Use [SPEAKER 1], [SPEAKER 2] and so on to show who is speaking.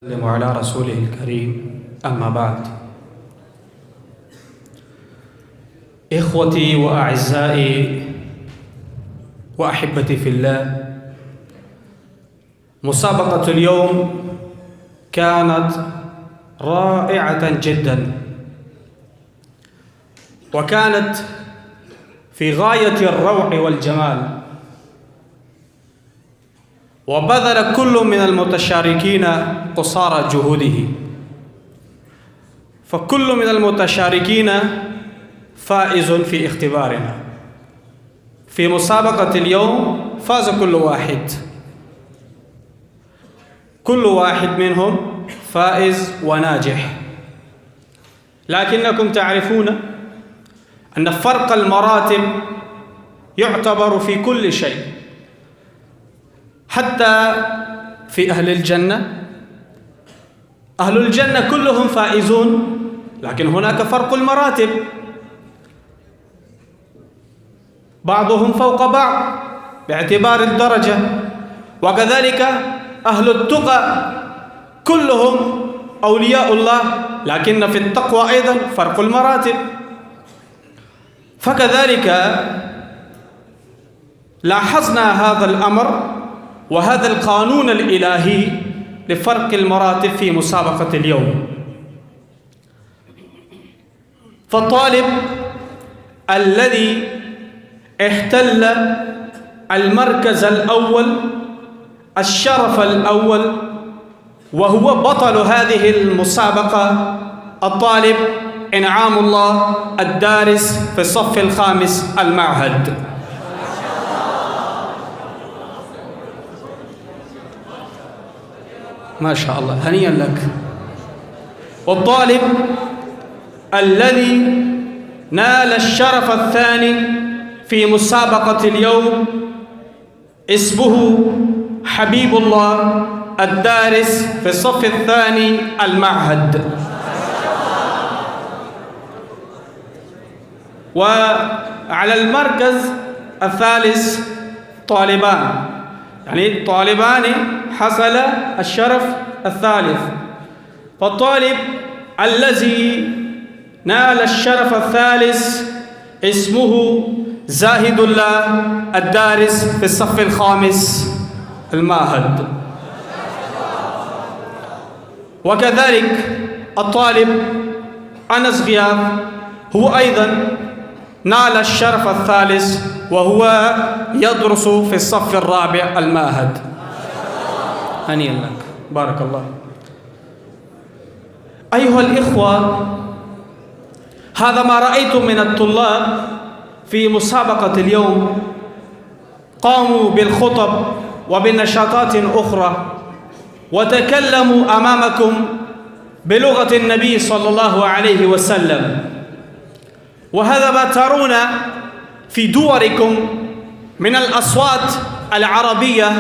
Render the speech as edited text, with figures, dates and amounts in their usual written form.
[SPEAKER 1] وسلم على رسوله الكريم. أما بعد، إخوتي وأعزائي وأحبتي في الله، مسابقة اليوم كانت رائعة جدا، وكانت في غاية الروع والجمال، وبذل كل من المتشاركين قصارى جهوده، فكل من المتشاركين فائز في اختبارنا. في مسابقة اليوم فاز كل واحد منهم فائز وناجح، لكنكم تعرفون أن فرق المراتب يعتبر في كل شيء، حتى في أهل الجنة. أهل الجنة كلهم فائزون، لكن هناك فرق المراتب، بعضهم فوق بعض باعتبار الدرجة، وكذلك أهل التقى كلهم أولياء الله، لكن في التقوى أيضا فرق المراتب. فكذلك لاحظنا هذا الأمر وهذا القانون الإلهي لفرق المراتب في مسابقة اليوم. فالطالب الذي احتل المركز الأول، الشرف الأول، وهو بطل هذه المسابقة، الطالب إنعام الله الدارس في الصف الخامس المعهد. ما شاء الله، هنيئا لك. والطالب الذي نال الشرف الثاني في مسابقة اليوم اسمه حبيب الله الدارس في الصف الثاني المعهد. وعلى المركز الثالث طالبان، يعني طالبان حصل الشرف الثالث. فالطالب الذي نال الشرف الثالث اسمه زاهد الله الدارس في الصف الخامس المعهد. وكذلك الطالب أنس غياث هو أيضا نال الشرف الثالث، وهو يدرس في الصف الرابع المعهد. هنيئا لك، بارك الله. أيها الإخوة، هذا ما رأيت من الطلاب في مسابقة اليوم. قاموا بالخطب وبنشاطات أخرى، وتكلموا أمامكم بلغة النبي صلى الله عليه وسلم، وهذا ما ترون في دوركم من الأصوات العربية